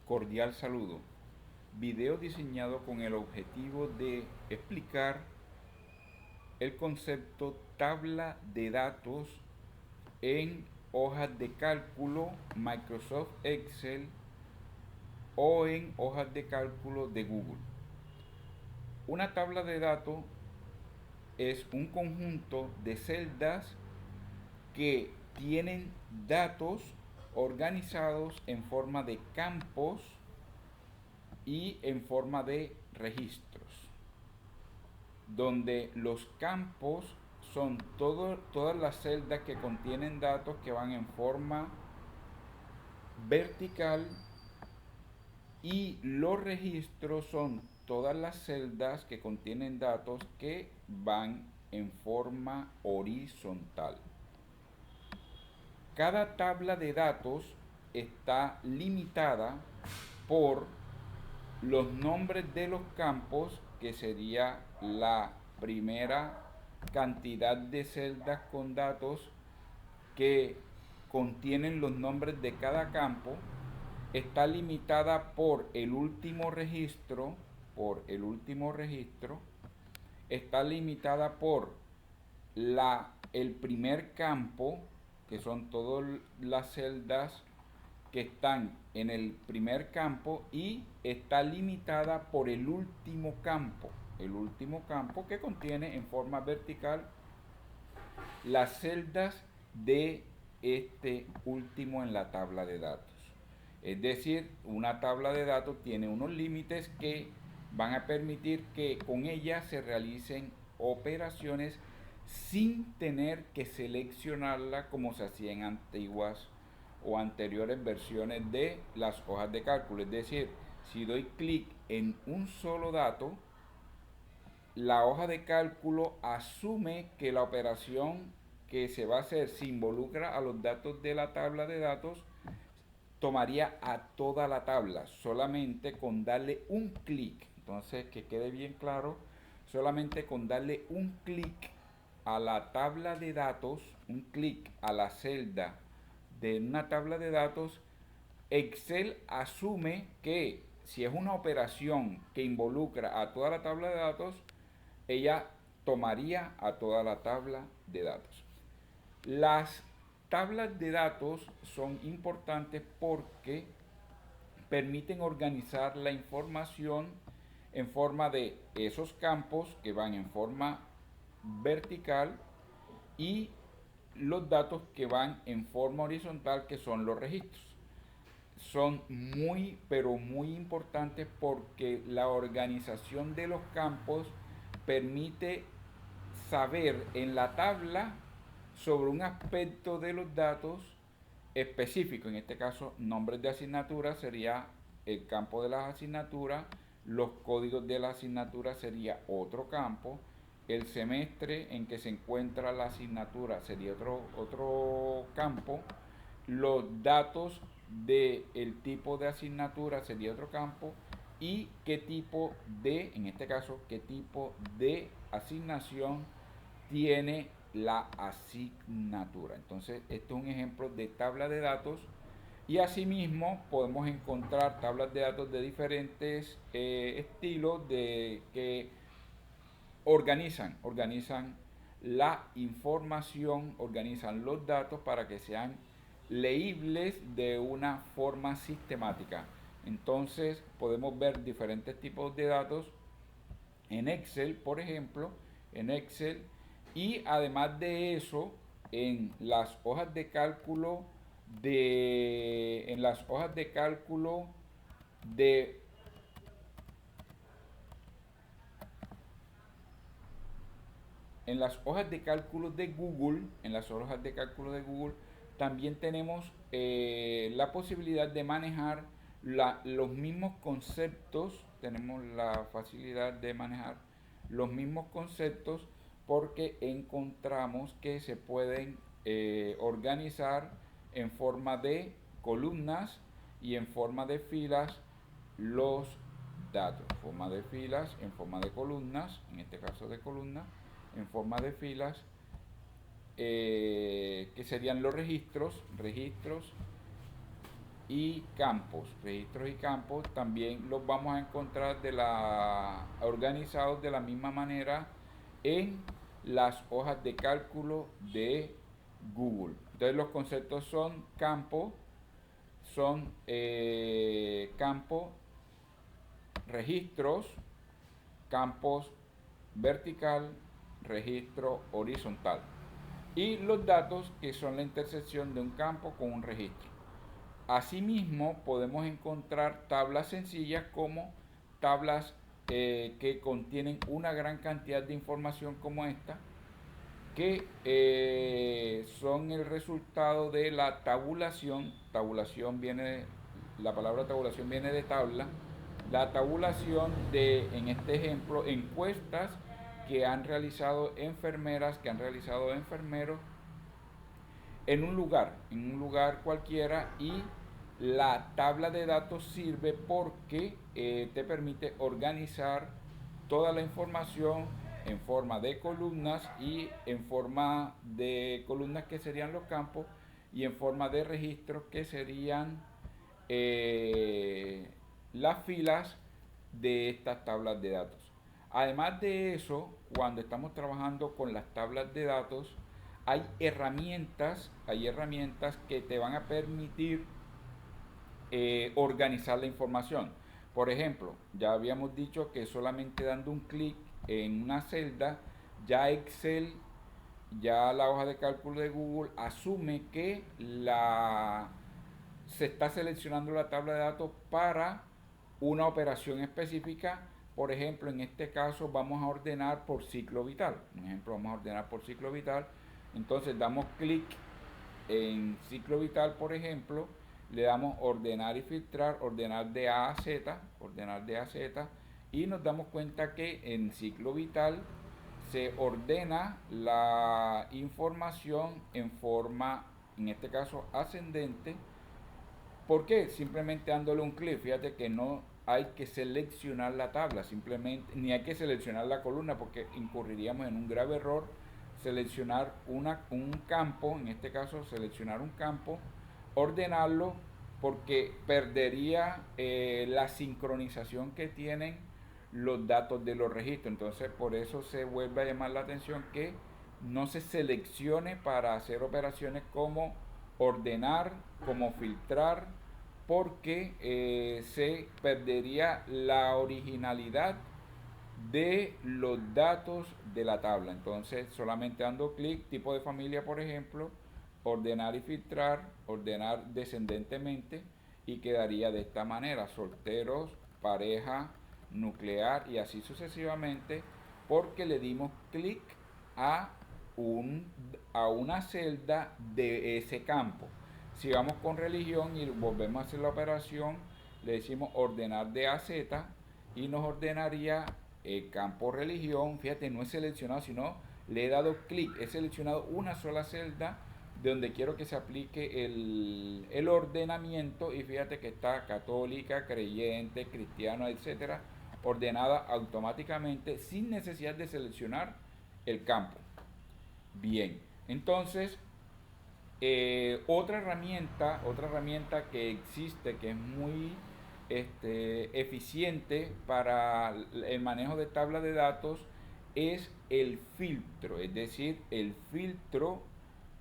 Cordial saludo. Video diseñado con el objetivo de explicar el concepto tabla de datos en hojas de cálculo Microsoft Excel o en hojas de cálculo de Google. Una tabla de datos es un conjunto de celdas que tienen datos organizados en forma de campos y en forma de registros, donde los campos son todas las celdas que contienen datos que van en forma vertical y los registros son todas las celdas que contienen datos que van en forma horizontal. Cada tabla de datos está limitada por los nombres de los campos, que sería la primera cantidad de celdas con datos que contienen los nombres de cada campo, está limitada por el último registro, está limitada por el primer campo, que son todas las celdas que están en el primer campo, y está limitada por el último campo que contiene en forma vertical las celdas de este último en la tabla de datos. Es decir, una tabla de datos tiene unos límites que van a permitir que con ella se realicen operaciones sin tener que seleccionarla como se hacía en antiguas o anteriores versiones de las hojas de cálculo. Es decir, si doy clic en un solo dato, la hoja de cálculo asume que la operación que se va a hacer, si involucra a los datos de la tabla de datos, tomaría a toda la tabla solamente con darle un clic. Entonces, que quede bien claro, solamente con darle un clic a la tabla de datos, un clic a la celda de una tabla de datos, Excel asume que si es una operación que involucra a toda la tabla de datos, ella tomaría a toda la tabla de datos. Las tablas de datos son importantes porque permiten organizar la información en forma de esos campos que van en forma vertical y los datos que van en forma horizontal, que son los registros. Son muy, pero muy importantes porque la organización de los campos permite saber en la tabla sobre un aspecto de los datos específico. En este caso, nombres de asignatura sería el campo de las asignaturas, los códigos de la asignatura sería otro campo, el semestre en que se encuentra la asignatura sería otro campo, los datos del tipo de asignatura sería otro campo, y qué tipo en este caso, qué tipo de asignación tiene la asignatura. Entonces, esto es un ejemplo de tabla de datos, y asimismo podemos encontrar tablas de datos de diferentes estilos que organizan la información, organizan los datos para que sean leíbles de una forma sistemática. Entonces podemos ver diferentes tipos de datos en Excel, por ejemplo, en Excel, y además de eso, en las hojas de cálculo en las hojas de cálculo de en las hojas de cálculo de Google, en las hojas de cálculo de Google, también tenemos la posibilidad de manejar los mismos conceptos, tenemos la facilidad de manejar los mismos conceptos porque encontramos que se pueden organizar en forma de columnas y en forma de filas los datos, en forma de filas, en forma de columnas, en este caso de columnas, en forma de filas, que serían los registros, y campos. Registros y campos también los vamos a encontrar organizados de la misma manera en las hojas de cálculo de Google. Entonces los conceptos son campo, campo, registros, campos vertical, registro horizontal. Y los datos, que son la intersección de un campo con un registro. Asimismo, podemos encontrar tablas sencillas como tablas que contienen una gran cantidad de información como esta, que son el resultado de la tabulación. La palabra tabulación viene de tabla. La tabulación de, en este ejemplo, encuestas que han realizado enfermeras, que han realizado enfermeros en un lugar cualquiera, y la tabla de datos sirve porque te permite organizar toda la información en forma de columnas, y en forma de columnas, que serían los campos, y en forma de registros, que serían las filas de estas tablas de datos. Además de eso, cuando estamos trabajando con las tablas de datos, hay herramientas que te van a permitir organizar la información. Por ejemplo, ya habíamos dicho que solamente dando un clic en una celda, ya Excel, ya la hoja de cálculo de Google asume que se está seleccionando la tabla de datos para una operación específica. Por ejemplo, en este caso vamos a ordenar por ciclo vital. Un ejemplo, vamos a ordenar por ciclo vital. Entonces damos clic en ciclo vital, por ejemplo, le damos ordenar y filtrar, ordenar de A a Z, y nos damos cuenta que en ciclo vital se ordena la información en forma, en este caso, ascendente. ¿Por qué? Simplemente dándole un clic. Fíjate que no hay que seleccionar la tabla, simplemente, ni hay que seleccionar la columna, porque incurriríamos en un grave error. Seleccionar un campo, en este caso seleccionar un campo, ordenarlo, porque perdería la sincronización que tienen los datos de los registros. Entonces, por eso se vuelve a llamar la atención que no se seleccione para hacer operaciones como ordenar, como filtrar, porque se perdería la originalidad de los datos de la tabla. Entonces, solamente dando clic, tipo de familia, por ejemplo, ordenar y filtrar, ordenar descendentemente, y quedaría de esta manera: solteros, pareja, nuclear, y así sucesivamente, porque le dimos clic a una celda de ese campo. Si vamos con religión y volvemos a hacer la operación, le decimos ordenar de A a Z, y nos ordenaría el campo religión. Fíjate, no he seleccionado, sino le he dado clic, he seleccionado una sola celda de donde quiero que se aplique el ordenamiento, y fíjate que está católica, creyente, cristiano, etcétera, ordenada automáticamente sin necesidad de seleccionar el campo. Bien, entonces otra herramienta que existe, que es muy eficiente para el manejo de tabla de datos, es el filtro. Es decir, el filtro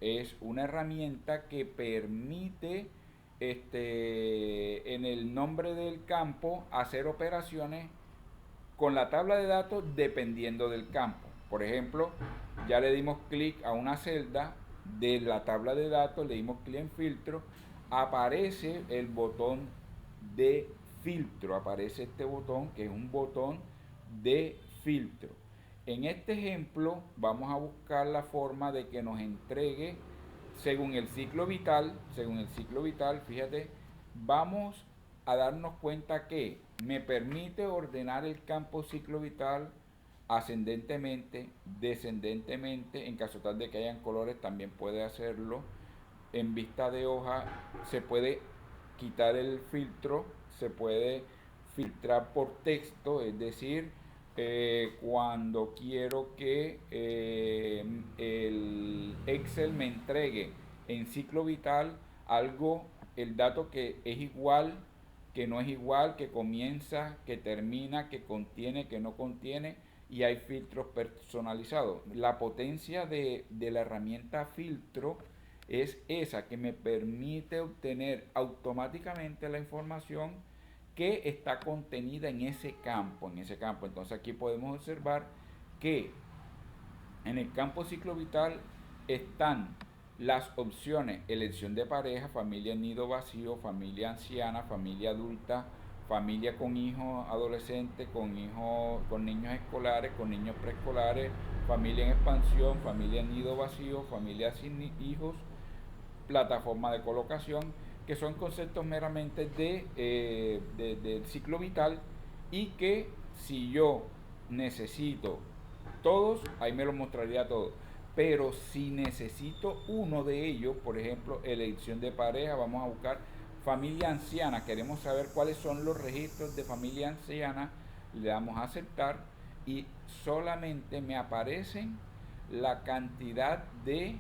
es una herramienta que permite en el nombre del campo hacer operaciones con la tabla de datos dependiendo del campo. Por ejemplo, ya le dimos clic a una celda de la tabla de datos, le dimos clic en filtro, aparece el botón de filtro, aparece este botón, que es un botón de filtro. En este ejemplo vamos a buscar la forma de que nos entregue según el ciclo vital. Fíjate, vamos a darnos cuenta que me permite ordenar el campo ciclo vital ascendentemente, descendentemente. En caso tal de que hayan colores, también puede hacerlo. En vista de hoja se puede quitar el filtro, se puede filtrar por texto, es decir, cuando quiero que el Excel me entregue en ciclo vital algo, el dato que es igual, que no es igual, que comienza, que termina, que contiene, que no contiene, y hay filtros personalizados. La potencia de la herramienta filtro es esa, que me permite obtener automáticamente la información que está contenida en ese campo, Entonces aquí podemos observar que en el campo ciclo vital están las opciones: elección de pareja, familia en nido vacío, familia anciana, familia adulta, familia con hijos adolescentes, con niños escolares, con niños preescolares, familia en expansión, familia en nido vacío, familia sin hijos, plataforma de colocación, que son conceptos meramente del ciclo vital, y que si yo necesito todos, ahí me lo mostraría todo. Pero si necesito uno de ellos, por ejemplo, elección de pareja, vamos a buscar familia anciana, queremos saber cuáles son los registros de familia anciana, le damos a aceptar y solamente me aparecen la cantidad de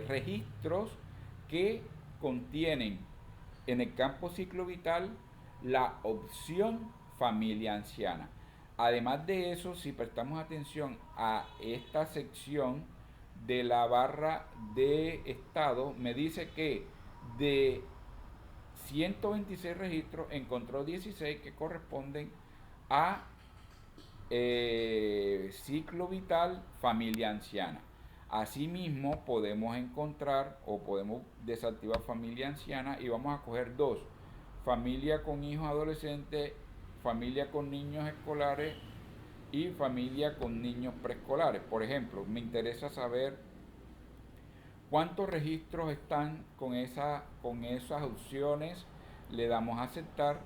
registros que contienen en el campo ciclo vital la opción familia anciana. Además de eso, si prestamos atención a esta sección de la barra de estado, me dice que de 126 registros encontró 16 que corresponden a ciclo vital familia anciana. Asimismo, podemos encontrar o podemos desactivar familia anciana y vamos a coger dos: familia con hijos adolescentes, familia con niños escolares y familia con niños preescolares. Por ejemplo, me interesa saber cuántos registros están con esas opciones. Le damos a aceptar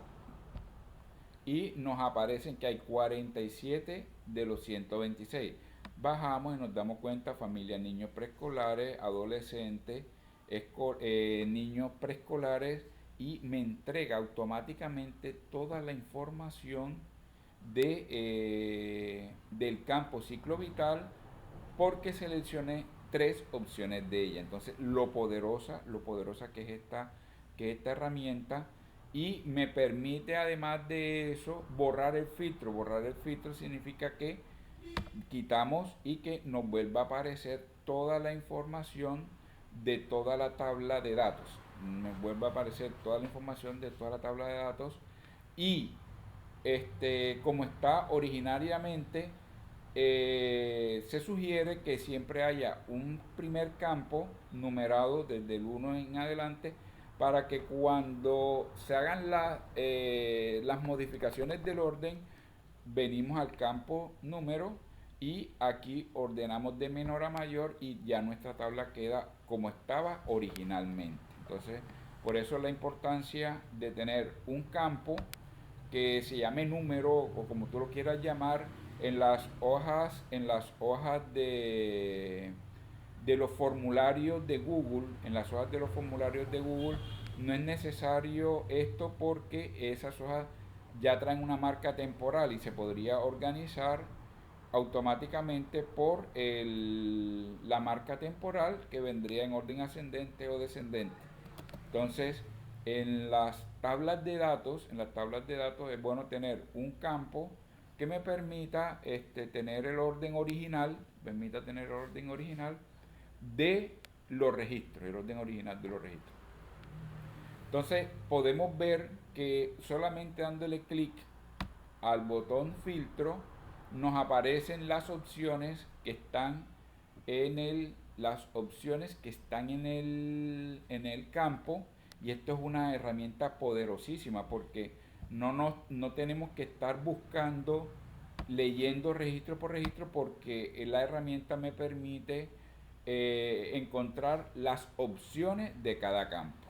y nos aparecen que hay 47 de los 126. Bajamos y nos damos cuenta: familia, niños preescolares, adolescentes, niños preescolares, y me entrega automáticamente toda la información del campo ciclo vital, porque seleccioné tres opciones de ella. Entonces, lo poderosa que es esta herramienta, y me permite, además de eso, borrar el filtro. Borrar el filtro significa que quitamos y que nos vuelva a aparecer toda la información de toda la tabla de datos. Nos vuelve a aparecer toda la información de toda la tabla de datos, y como está originariamente, se sugiere que siempre haya un primer campo numerado desde el 1 en adelante, para que cuando se hagan las modificaciones del orden, venimos al campo número y aquí ordenamos de menor a mayor y ya nuestra tabla queda como estaba originalmente. Entonces, por eso la importancia de tener un campo que se llame número, o como tú lo quieras llamar, en las hojas de los formularios de Google. En las hojas de los formularios de Google no es necesario esto, porque esas hojas ya traen una marca temporal y se podría organizar automáticamente por la marca temporal, que vendría en orden ascendente o descendente. Entonces, en las tablas de datos es bueno tener un campo que me permita tener el orden original, de los registros, el orden original de los registros. Entonces, podemos ver que solamente dándole clic al botón filtro nos aparecen las opciones que están en el campo. Y esto es una herramienta poderosísima, porque no tenemos que estar buscando, leyendo registro por registro, porque la herramienta me permite encontrar las opciones de cada campo.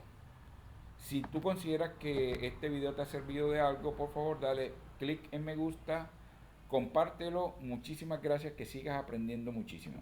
Si tú consideras que este video te ha servido de algo, por favor dale clic en me gusta, compártelo. Muchísimas gracias, que sigas aprendiendo muchísimo.